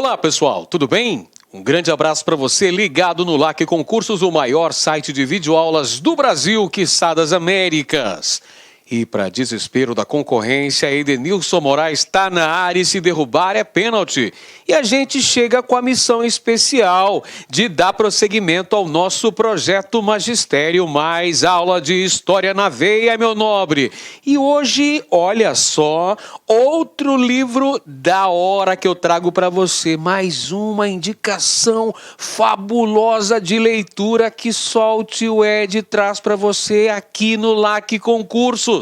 Olá pessoal, tudo bem? Um grande abraço para você ligado no LAC Concursos, o maior site de videoaulas do Brasil, quiçá das Américas. E para desespero da concorrência, Edenilson Moraes está na área e se derrubar é pênalti. E a gente chega com a missão especial de dar prosseguimento ao nosso projeto Magistério Mais Aula de História na Veia, meu nobre. E hoje, olha só, outro livro da hora que eu trago para você. Mais uma indicação fabulosa de leitura que só o tio Ed traz para você aqui no LAC Concursos.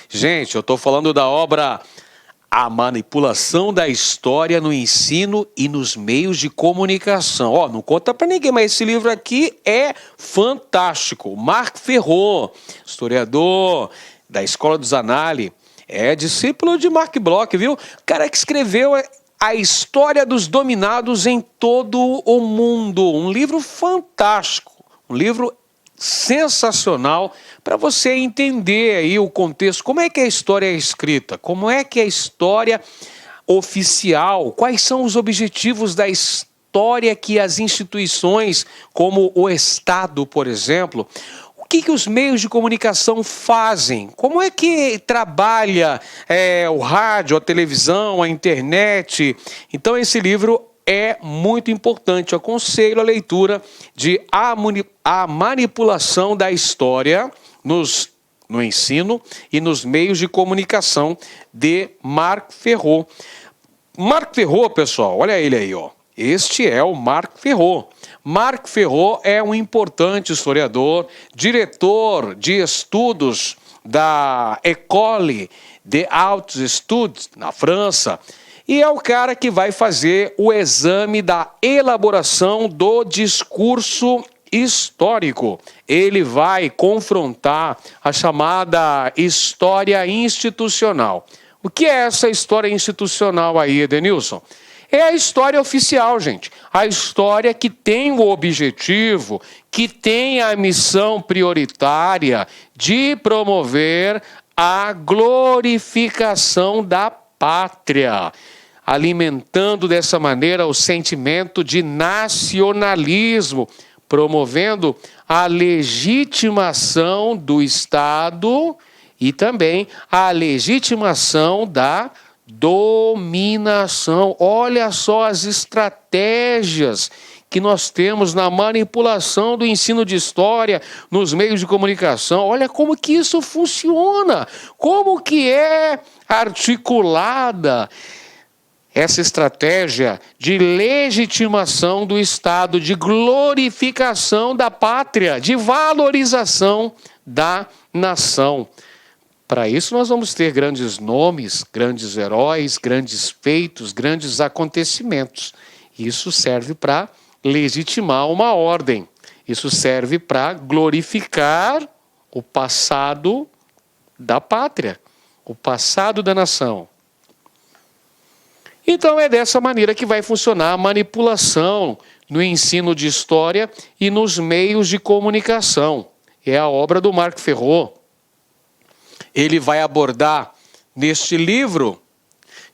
Gente, eu estou falando da obra A Manipulação da História no Ensino e nos Meios de Comunicação. Ó, não conta para ninguém, mas esse livro aqui é fantástico. Marc Ferron, historiador da Escola dos Annales, é discípulo de Marc Bloch, viu? O cara que escreveu A História dos Dominados em Todo o Mundo. Um livro fantástico, um livro sensacional para você entender aí o contexto, como é que a história é escrita, como é que é a história oficial, quais são os objetivos da história que as instituições, como o Estado, por exemplo, o que os meios de comunicação fazem, como é que trabalha o rádio, a televisão, a internet. Então esse livro é muito importante. Eu aconselho a leitura de A Manipulação da História no Ensino e nos Meios de Comunicação, de Marc Ferron. Marc Ferron, pessoal, olha ele aí, ó. Este é o Marc Ferron. Marc Ferron é um importante historiador, diretor de estudos da École des Hautes Études, na França, e é o cara que vai fazer o exame da elaboração do discurso histórico. Ele vai confrontar a chamada história institucional. O que é essa história institucional aí, Edenilson? É a história oficial, gente. A história que tem o objetivo, que tem a missão prioritária de promover a glorificação da pátria, alimentando dessa maneira o sentimento de nacionalismo, promovendo a legitimação do Estado e também a legitimação da dominação. Olha só as estratégias que nós temos na manipulação do ensino de história nos meios de comunicação. Olha como que isso funciona, como que é articulada essa estratégia de legitimação do Estado, de glorificação da pátria, de valorização da nação. Para isso nós vamos ter grandes nomes, grandes heróis, grandes feitos, grandes acontecimentos. Isso serve para legitimar uma ordem. Isso serve para glorificar o passado da pátria, o passado da nação. Então é dessa maneira que vai funcionar a manipulação no ensino de história e nos meios de comunicação. É a obra do Marc Ferron. Ele vai abordar neste livro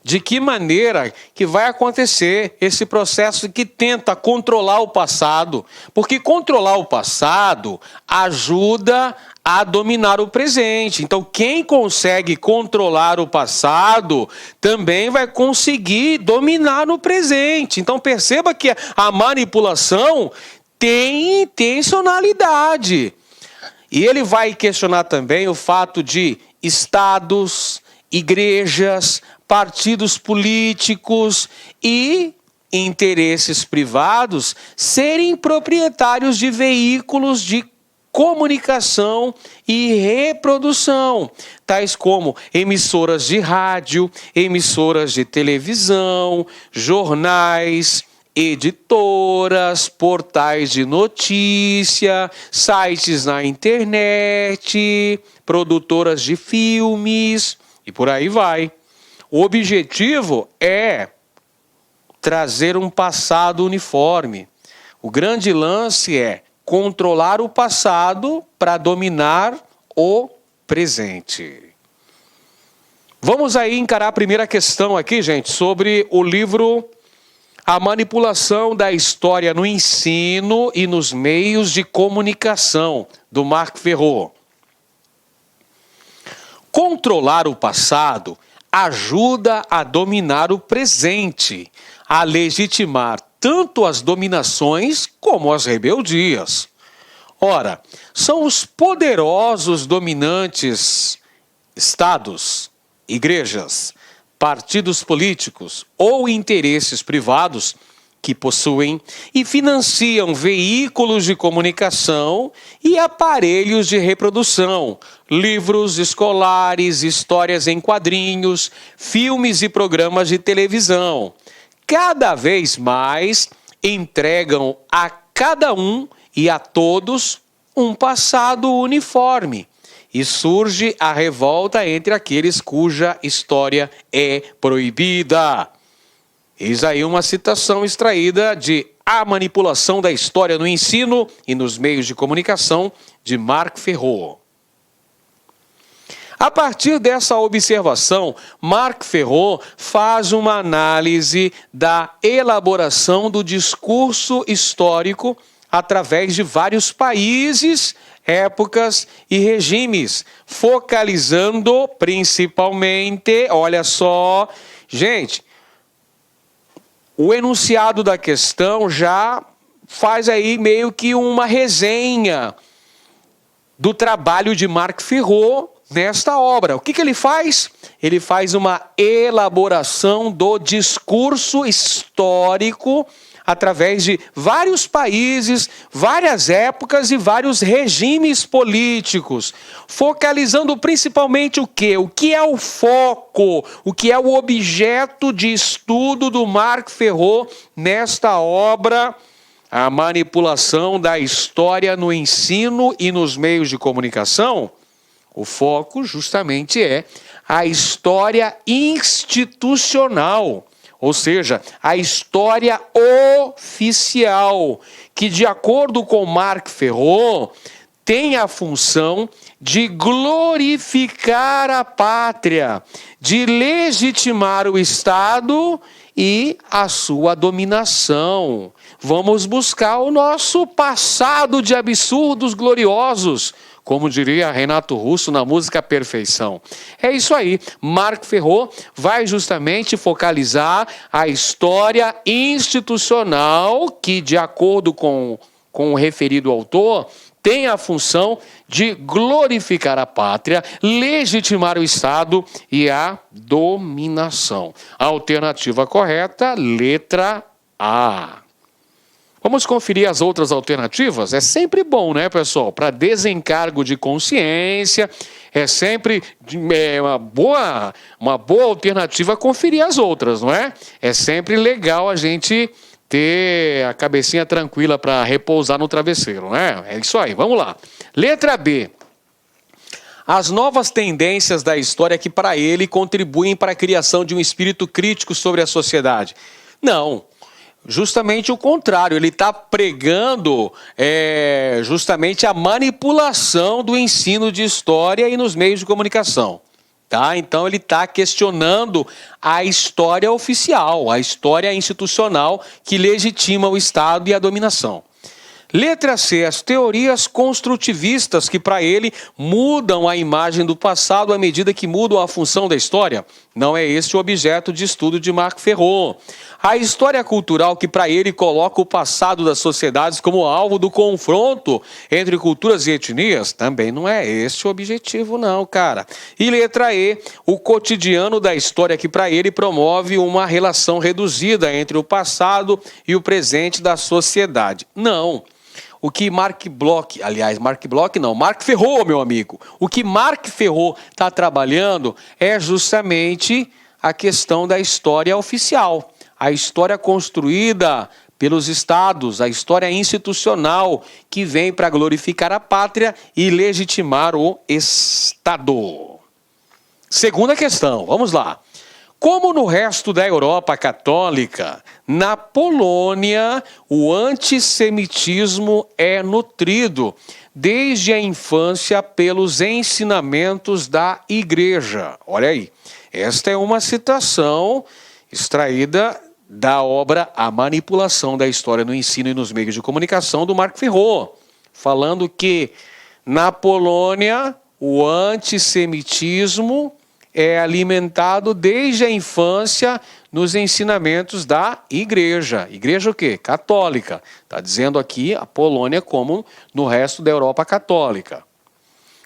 de que maneira que vai acontecer esse processo que tenta controlar o passado, porque controlar o passado ajuda a dominar o presente. Então, quem consegue controlar o passado também vai conseguir dominar o presente. Então, perceba que a manipulação tem intencionalidade. E ele vai questionar também o fato de estados, igrejas, partidos políticos e interesses privados serem proprietários de veículos de comunicação e reprodução, tais como emissoras de rádio, emissoras de televisão, jornais, editoras, portais de notícia, sites na internet, produtoras de filmes e por aí vai. O objetivo é trazer um passado uniforme. O grande lance é controlar o passado para dominar o presente. Vamos aí encarar a primeira questão aqui, gente, sobre o livro A manipulação da história no ensino e nos meios de comunicação, do Marc Ferro. Controlar o passado ajuda a dominar o presente, a legitimar tanto as dominações como as rebeldias. Ora, são os poderosos dominantes estados, igrejas, partidos políticos ou interesses privados que possuem e financiam veículos de comunicação e aparelhos de reprodução, livros escolares, histórias em quadrinhos, filmes e programas de televisão. Cada vez mais entregam a cada um e a todos um passado uniforme. E surge a revolta entre aqueles cuja história é proibida. Eis aí uma citação extraída de A Manipulação da História no Ensino e nos Meios de Comunicação, de Marc Ferro. A partir dessa observação, Marc Ferro faz uma análise da elaboração do discurso histórico através de vários países, épocas e regimes, focalizando principalmente, olha só, gente, o enunciado da questão já faz aí meio que uma resenha do trabalho de Marc Ferro nesta obra. O que ele faz? Ele faz uma elaboração do discurso histórico através de vários países, várias épocas e vários regimes políticos, focalizando principalmente o quê? O que é o foco, o que é o objeto de estudo do Marc Ferro nesta obra, A Manipulação da História no Ensino e nos Meios de Comunicação? O foco justamente é a história institucional, ou seja, a história oficial, que de acordo com Marc Ferro, tem a função de glorificar a pátria, de legitimar o Estado e a sua dominação. Vamos buscar o nosso passado de absurdos gloriosos, como diria Renato Russo na música Perfeição. É isso aí, Marc Ferro vai justamente focalizar a história institucional que, de acordo com o referido autor, tem a função de glorificar a pátria, legitimar o Estado e a dominação. A alternativa correta, letra A. Vamos conferir as outras alternativas? É sempre bom, né, pessoal? Para desencargo de consciência, é sempre uma boa alternativa conferir as outras, não é? É sempre legal a gente ter a cabecinha tranquila para repousar no travesseiro, né? É isso aí, vamos lá. Letra B. As novas tendências da história que para ele contribuem para a criação de um espírito crítico sobre a sociedade. Não. Justamente o contrário, ele está pregando justamente a manipulação do ensino de história e nos meios de comunicação. Tá? Então ele está questionando a história oficial, a história institucional que legitima o Estado e a dominação. Letra C, as teorias construtivistas que para ele mudam a imagem do passado à medida que mudam a função da história. Não é esse o objeto de estudo de Marc Ferro. A história cultural que para ele coloca o passado das sociedades como alvo do confronto entre culturas e etnias, também não é esse o objetivo não, cara. E letra E, o cotidiano da história que para ele promove uma relação reduzida entre o passado e o presente da sociedade. Não. O que Marc Ferro, meu amigo, o que Marc Ferro está trabalhando é justamente a questão da história oficial, a história construída pelos estados, a história institucional que vem para glorificar a pátria e legitimar o Estado. Segunda questão, vamos lá. Como no resto da Europa católica, na Polônia, o antissemitismo é nutrido desde a infância pelos ensinamentos da Igreja. Olha aí, esta é uma citação extraída da obra A Manipulação da História no Ensino e nos Meios de Comunicação, do Marc Ferrot, falando que na Polônia o antissemitismo é alimentado desde a infância nos ensinamentos da igreja. Igreja o quê? Católica. Está dizendo aqui a Polônia como no resto da Europa católica.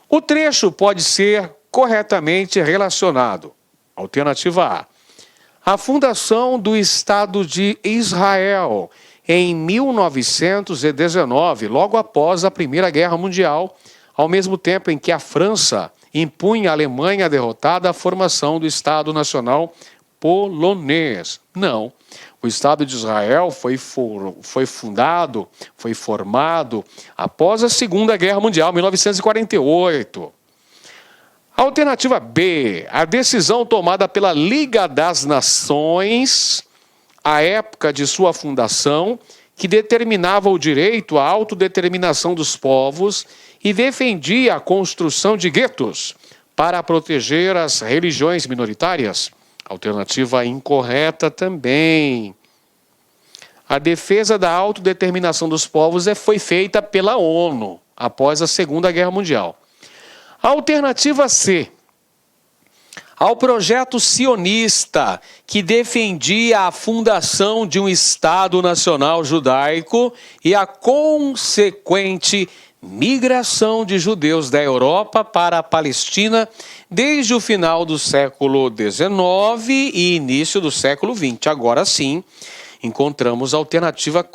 O trecho pode ser corretamente relacionado. Alternativa A. A fundação do Estado de Israel em 1919, logo após a Primeira Guerra Mundial, ao mesmo tempo em que a França impunha à Alemanha derrotada a formação do Estado Nacional polonês. Não. O Estado de Israel foi formado após a Segunda Guerra Mundial, 1948. Alternativa B. A decisão tomada pela Liga das Nações, à época de sua fundação, que determinava o direito à autodeterminação dos povos e defendia a construção de guetos para proteger as religiões minoritárias. Alternativa incorreta também. A defesa da autodeterminação dos povos foi feita pela ONU após a Segunda Guerra Mundial. Alternativa C. Ao projeto sionista que defendia a fundação de um Estado Nacional Judaico e a consequente migração de judeus da Europa para a Palestina desde o final do século XIX e início do século XX. Agora sim, encontramos a alternativa.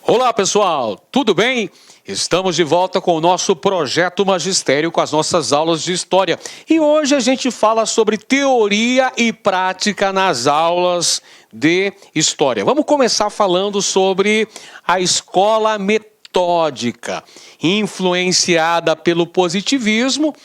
Olá, pessoal, tudo bem? Estamos de volta com o nosso Projeto Magistério, com as nossas aulas de História. E hoje a gente fala sobre teoria e prática nas aulas de História. Vamos começar falando sobre a escola metódica, influenciada pelo positivismo,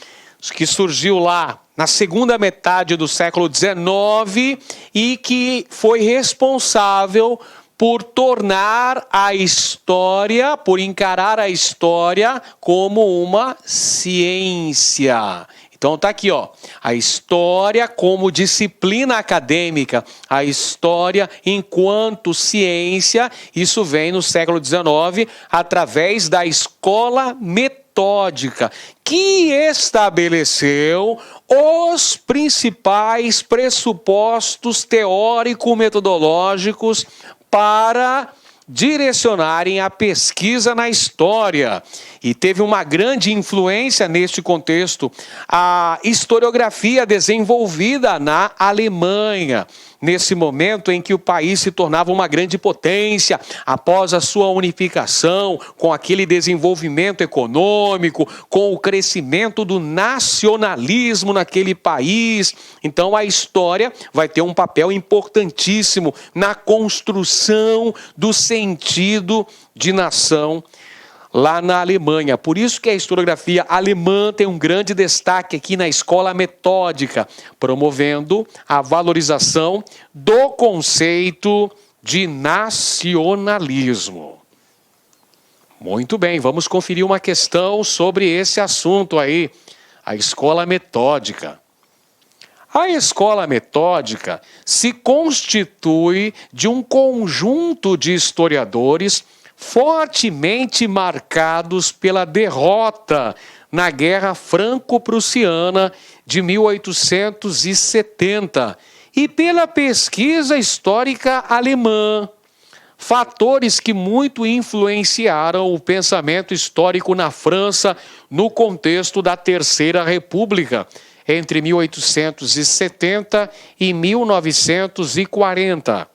que surgiu lá na segunda metade do século XIX e que foi responsável por tornar a história, por encarar a história como uma ciência. Então tá aqui, ó, a história como disciplina acadêmica, a história enquanto ciência, isso vem no século XIX através da escola metódica, que estabeleceu os principais pressupostos teórico-metodológicos para direcionarem a pesquisa na história. E teve uma grande influência neste contexto a historiografia desenvolvida na Alemanha, nesse momento em que o país se tornava uma grande potência, após a sua unificação, com aquele desenvolvimento econômico, com o crescimento do nacionalismo naquele país. Então a história vai ter um papel importantíssimo na construção do sentido de nação lá na Alemanha. Por isso que a historiografia alemã tem um grande destaque aqui na escola metódica, promovendo a valorização do conceito de nacionalismo. Muito bem, vamos conferir uma questão sobre esse assunto aí, a escola metódica. A escola metódica se constitui de um conjunto de historiadores fortemente marcados pela derrota na Guerra Franco-Prussiana de 1870 e pela pesquisa histórica alemã, fatores que muito influenciaram o pensamento histórico na França no contexto da Terceira República, entre 1870 e 1940.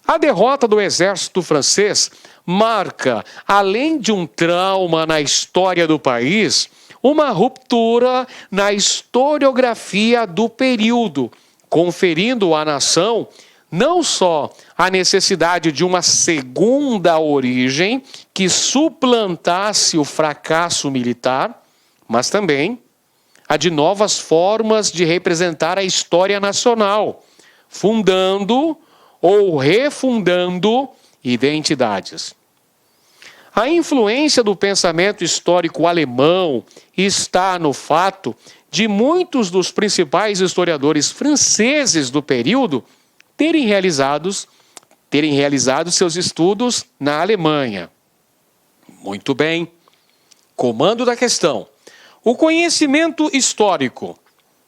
A derrota do exército francês marca, além de um trauma na história do país, uma ruptura na historiografia do período, conferindo à nação não só a necessidade de uma segunda origem que suplantasse o fracasso militar, mas também a de novas formas de representar a história nacional, fundando ou refundando identidades. A influência do pensamento histórico alemão está no fato de muitos dos principais historiadores franceses do período terem realizado seus estudos na Alemanha. Muito bem. Comando da questão. O conhecimento histórico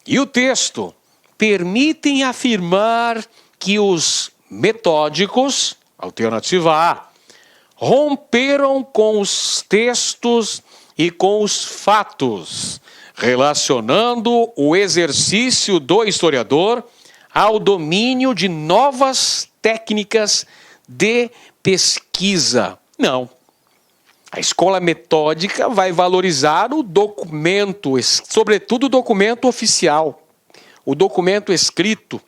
e o texto permitem afirmar que os metódicos, alternativa A, romperam com os textos e com os fatos, relacionando o exercício do historiador ao domínio de novas técnicas de pesquisa. Não. A escola metódica vai valorizar o documento, sobretudo o documento oficial, o documento escrito,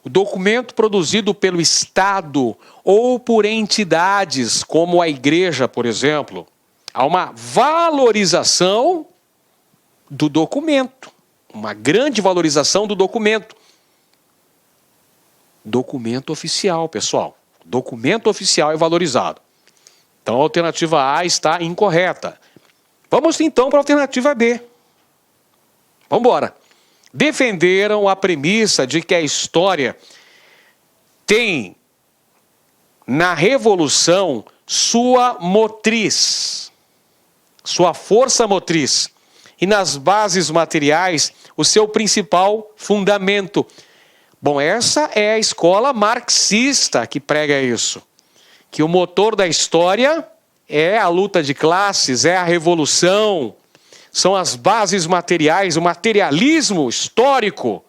o documento produzido pelo Estado ou por entidades, como a igreja, por exemplo. Há uma valorização do documento, uma grande valorização do documento. Documento oficial, pessoal. Documento oficial é valorizado. Então a alternativa A está incorreta. Vamos então para a alternativa B. Vamos embora. Defenderam a premissa de que a história tem na Revolução sua motriz, sua força motriz, e nas bases materiais o seu principal fundamento. Bom, essa é a escola marxista que prega isso. Que o motor da história é a luta de classes, é a revolução, são as bases materiais, o materialismo histórico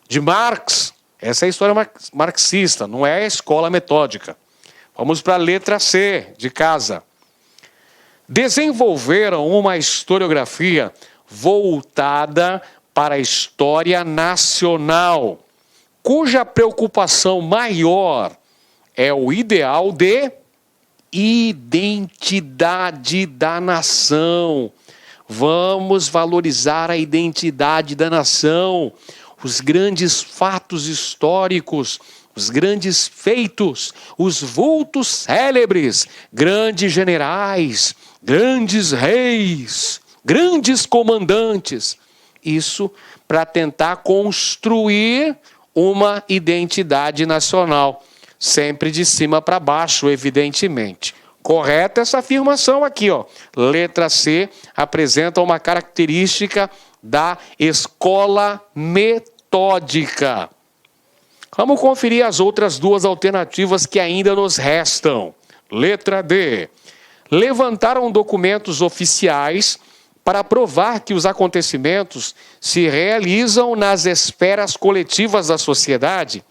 de Marx. Essa é a história marxista, não é a escola metódica. Vamos para a letra C de casa. Desenvolveram uma historiografia voltada para a história nacional, cuja preocupação maior é o ideal de identidade da nação. Vamos valorizar a identidade da nação, os grandes fatos históricos, os grandes feitos, os vultos célebres, grandes generais, grandes reis, grandes comandantes. Isso para tentar construir uma identidade nacional. Sempre de cima para baixo, evidentemente. Correta essa afirmação aqui, ó. Letra C apresenta uma característica da escola metódica. Vamos conferir as outras duas alternativas que ainda nos restam. Letra D. Levantaram documentos oficiais para provar que os acontecimentos se realizam nas esferas coletivas da sociedade.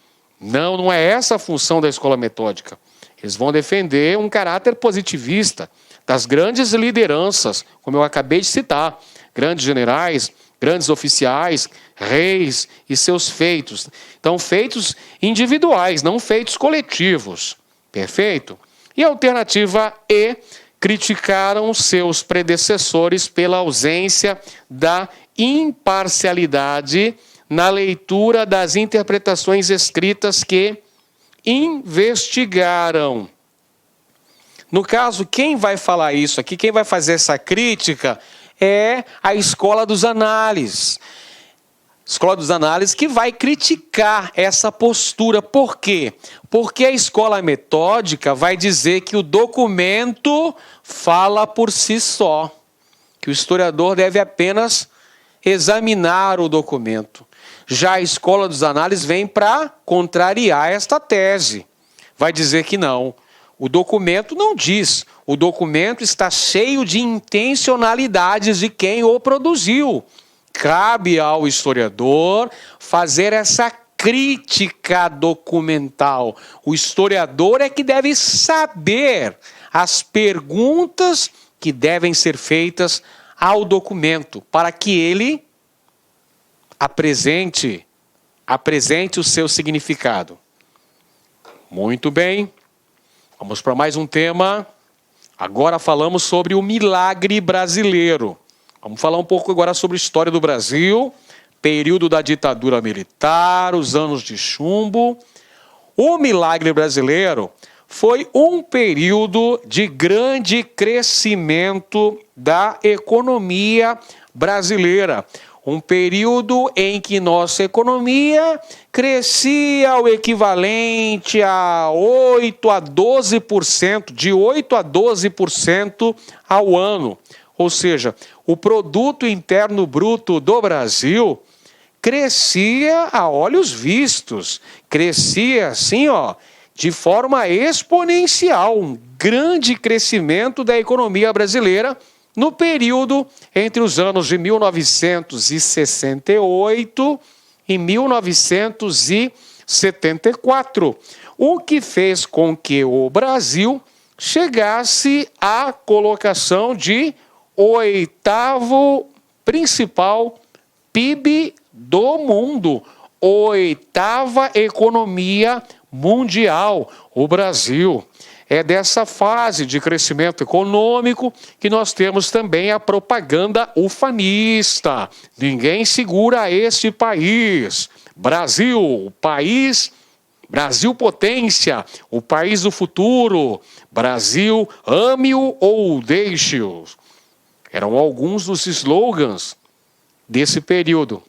Não é essa a função da escola metódica. Eles vão defender um caráter positivista das grandes lideranças, como eu acabei de citar, grandes generais, grandes oficiais, reis e seus feitos. Então, feitos individuais, não feitos coletivos. Perfeito? E a alternativa E, criticaram seus predecessores pela ausência da imparcialidade na leitura das interpretações escritas que investigaram. No caso, quem vai falar isso aqui, quem vai fazer essa crítica é a Escola dos Análises. Escola dos Análises que vai criticar essa postura. Por quê? Porque a escola metódica vai dizer que o documento fala por si só, que o historiador deve apenas examinar o documento. Já a Escola dos Análises vem para contrariar esta tese. Vai dizer que não. O documento não diz. O documento está cheio de intencionalidades de quem o produziu. Cabe ao historiador fazer essa crítica documental. O historiador é que deve saber as perguntas que devem ser feitas ao documento, para que ele apresente o seu significado. Muito bem. Vamos para mais um tema. Agora falamos sobre o milagre brasileiro. Vamos falar um pouco agora sobre a história do Brasil, período da ditadura militar, os anos de chumbo. O milagre brasileiro foi um período de grande crescimento da economia brasileira. Um período em que nossa economia crescia o equivalente a 8 a 12%, de 8 a 12% ao ano. Ou seja, o produto interno bruto do Brasil crescia a olhos vistos, crescia assim, de forma exponencial, um grande crescimento da economia brasileira no período entre os anos de 1968 e 1974, o que fez com que o Brasil chegasse à colocação de 8º principal PIB do mundo, 8ª economia mundial, o Brasil. É dessa fase de crescimento econômico que nós temos também a propaganda ufanista. Ninguém segura este país. Brasil, o país, Brasil potência, o país do futuro. Brasil, ame-o ou deixe-o. Eram alguns dos slogans desse período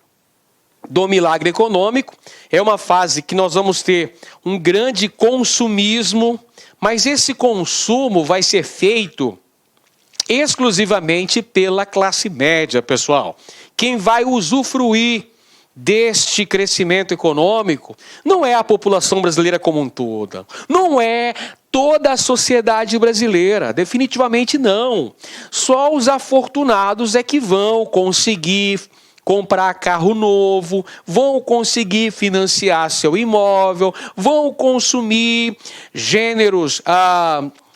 do milagre econômico. É uma fase que nós vamos ter um grande consumismo, mas esse consumo vai ser feito exclusivamente pela classe média, pessoal. Quem vai usufruir deste crescimento econômico não é a população brasileira como um todo, não é toda a sociedade brasileira, definitivamente não. Só os afortunados é que vão conseguir comprar carro novo, vão conseguir financiar seu imóvel, vão consumir gêneros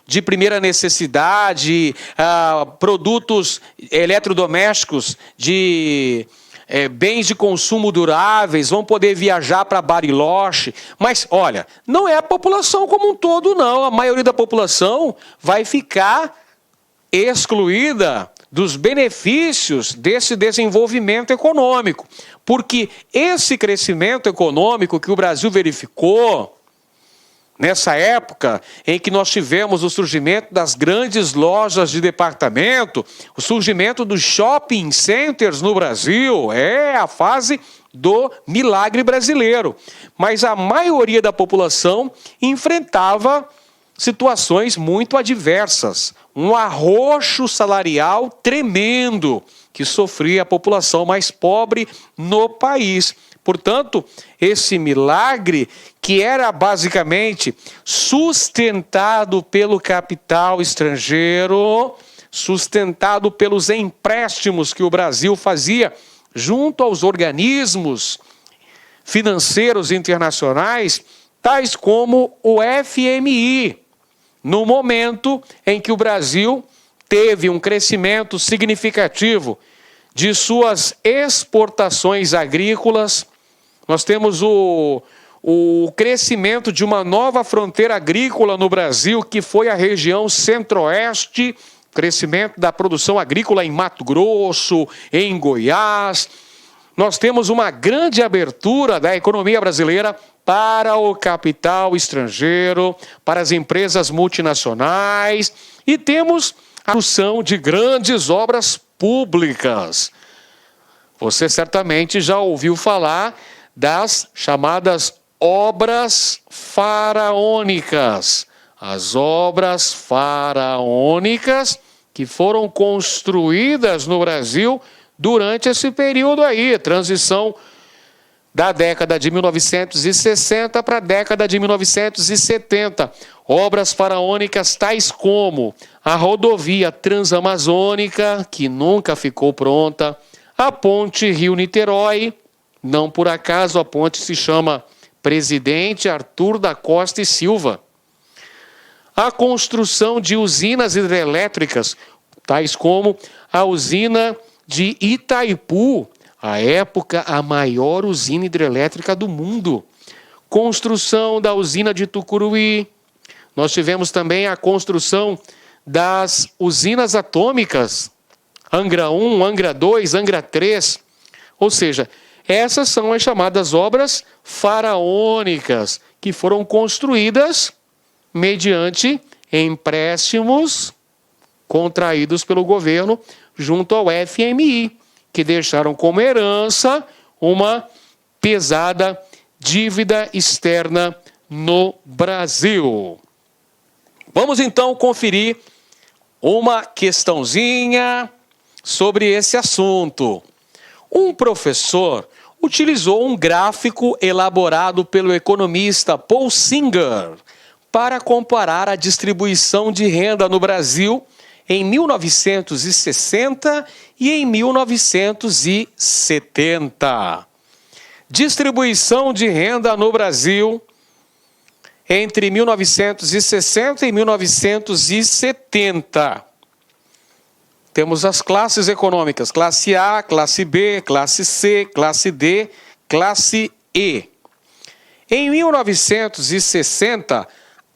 de primeira necessidade, produtos eletrodomésticos de bens de consumo duráveis, vão poder viajar para Bariloche. Mas, olha, não é a população como um todo, não. A maioria da população vai ficar excluída dos benefícios desse desenvolvimento econômico. Porque esse crescimento econômico que o Brasil verificou nessa época em que nós tivemos o surgimento das grandes lojas de departamento, o surgimento dos shopping centers no Brasil, é a fase do milagre brasileiro. Mas a maioria da população enfrentava situações muito adversas, um arroxo salarial tremendo que sofria a população mais pobre no país. Portanto, esse milagre, que era basicamente sustentado pelo capital estrangeiro, sustentado pelos empréstimos que o Brasil fazia junto aos organismos financeiros internacionais, tais como o FMI, no momento em que o Brasil teve um crescimento significativo de suas exportações agrícolas. Nós temos o crescimento de uma nova fronteira agrícola no Brasil, que foi a região centro-oeste, crescimento da produção agrícola em Mato Grosso, em Goiás. Nós temos uma grande abertura da economia brasileira para o capital estrangeiro, para as empresas multinacionais, e temos a construção de grandes obras públicas. Você certamente já ouviu falar das chamadas obras faraônicas. As obras faraônicas que foram construídas no Brasil durante esse período aí, transição da década de 1960 para a década de 1970. Obras faraônicas tais como a rodovia transamazônica, que nunca ficou pronta, a ponte Rio-Niterói, não por acaso a ponte se chama Presidente Arthur da Costa e Silva. A construção de usinas hidrelétricas, tais como a usina de Itaipu, à época a maior usina hidrelétrica do mundo. Construção da usina de Tucuruí. Nós tivemos também a construção das usinas atômicas, Angra 1, Angra 2, Angra 3. Ou seja, essas são as chamadas obras faraônicas, que foram construídas mediante empréstimos contraídos pelo governo junto ao FMI, que deixaram como herança uma pesada dívida externa no Brasil. Vamos então conferir uma questãozinha sobre esse assunto. Um professor utilizou um gráfico elaborado pelo economista Paul Singer para comparar a distribuição de renda no Brasil em 1960 e em 1970. Distribuição de renda no Brasil entre 1960 e 1970. Temos as classes econômicas, classe A, classe B, classe C, classe D, classe E. Em 1960,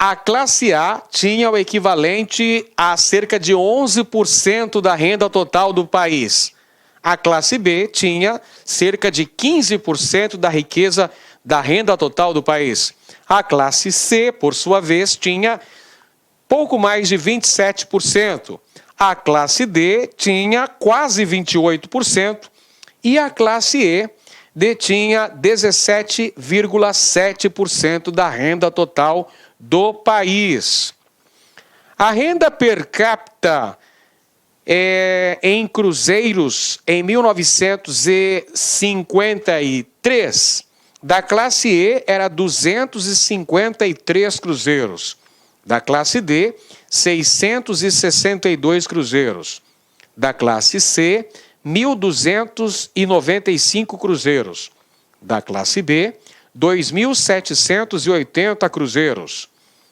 a classe A tinha o equivalente a cerca de 11% da renda total do país. A classe B tinha cerca de 15% da riqueza da renda total do país. A classe C, por sua vez, tinha pouco mais de 27%. A classe D tinha quase 28% e a classe E detinha 17,7% da renda total do país. A renda per capita em cruzeiros em 1953 da classe E era 253 cruzeiros, da classe D 662 cruzeiros, da classe C 1.295 cruzeiros, da classe B 2.780 cruzeiros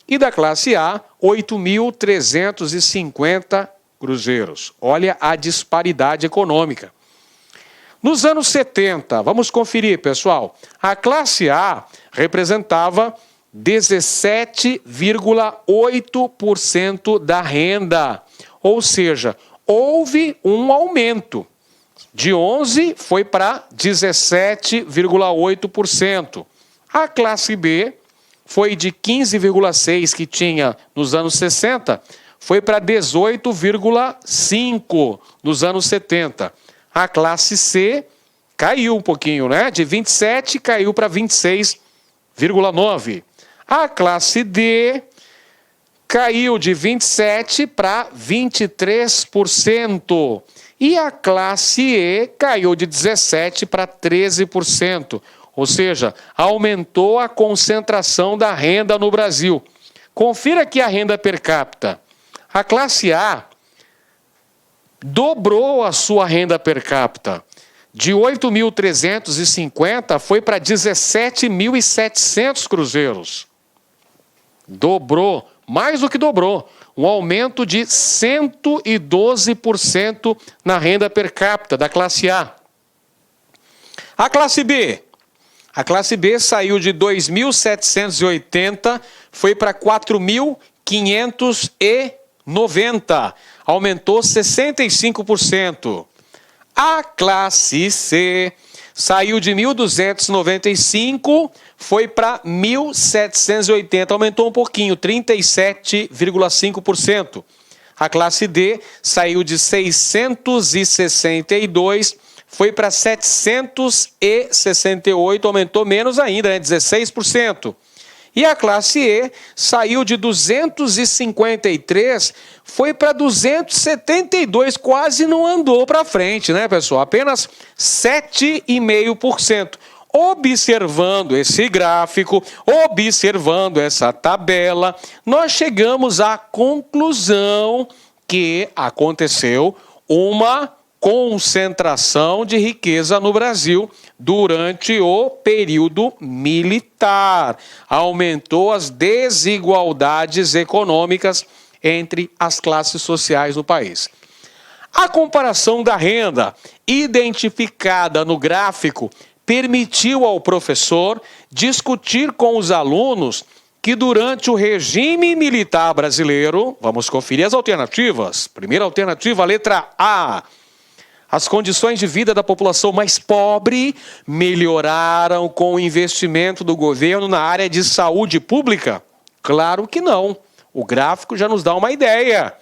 e da classe A 8.350 cruzeiros. Olha a disparidade econômica. Nos anos 70, vamos conferir, pessoal, a classe A representava 17,8% da renda, ou seja, houve um aumento. De 11 foi para 17,8%. A classe B foi de 15,6 que tinha nos anos 60, foi para 18,5 nos anos 70. A classe C caiu um pouquinho, né? De 27 caiu para 26,9. A classe D caiu de 27 para 23%. E a classe E caiu de 17 para 13%. Ou seja, aumentou a concentração da renda no Brasil. Confira aqui a renda per capita. A classe A dobrou a sua renda per capita. De 8.350 foi para 17.700 cruzeiros. Dobrou, mais do que dobrou. Um aumento de 112% na renda per capita da classe A. A classe B. A classe B saiu de 2.780, foi para 4.590. Aumentou 65%. A classe C saiu de 1.295, foi para 1.780, aumentou um pouquinho, 37,5%. A classe D saiu de 662, foi para 768, aumentou menos ainda, né, 16%. E a classe E saiu de 253, foi para 272, quase não andou para frente, né, pessoal? Apenas 7,5%. Observando esse gráfico, observando essa tabela, nós chegamos à conclusão que aconteceu uma concentração de riqueza no Brasil durante o período militar. Aumentou as desigualdades econômicas entre as classes sociais no país. A comparação da renda identificada no gráfico permitiu ao professor discutir com os alunos que durante o regime militar brasileiro, vamos conferir as alternativas. Primeira alternativa, letra A. As condições de vida da população mais pobre melhoraram com o investimento do governo na área de saúde pública? Claro que não. O gráfico já nos dá uma ideia.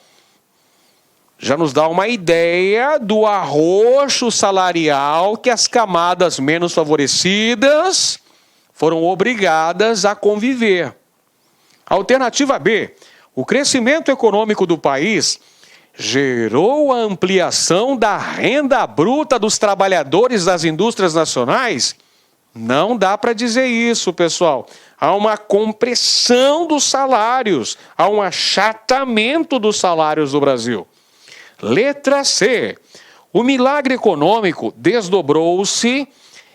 já nos dá uma ideia do arroxo salarial que as camadas menos favorecidas foram obrigadas a conviver. Alternativa B, o crescimento econômico do país gerou a ampliação da renda bruta dos trabalhadores das indústrias nacionais? Não dá para dizer isso, pessoal. Há uma compressão dos salários, há um achatamento dos salários do Brasil. Letra C. O milagre econômico desdobrou-se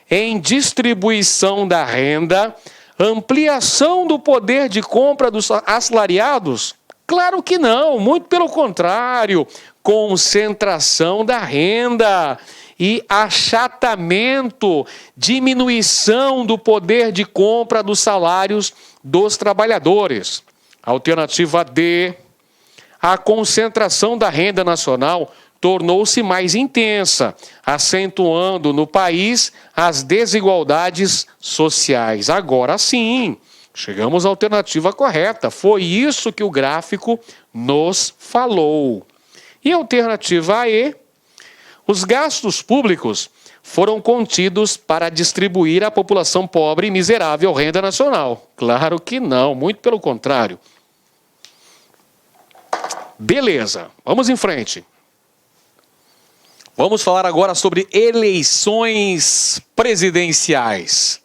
em distribuição da renda, ampliação do poder de compra dos assalariados? Claro que não, muito pelo contrário, concentração da renda e achatamento, diminuição do poder de compra dos salários dos trabalhadores. Alternativa D, a concentração da renda nacional tornou-se mais intensa, acentuando no país as desigualdades sociais. Agora sim, chegamos à alternativa correta. Foi isso que o gráfico nos falou. E a alternativa E, os gastos públicos foram contidos para distribuir à população pobre e miserável renda nacional. Claro que não, muito pelo contrário. Beleza, vamos em frente. Vamos falar agora sobre eleições presidenciais.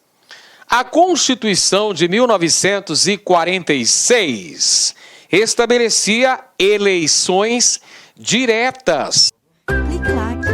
A Constituição de 1946 estabelecia eleições diretas. Clique lá.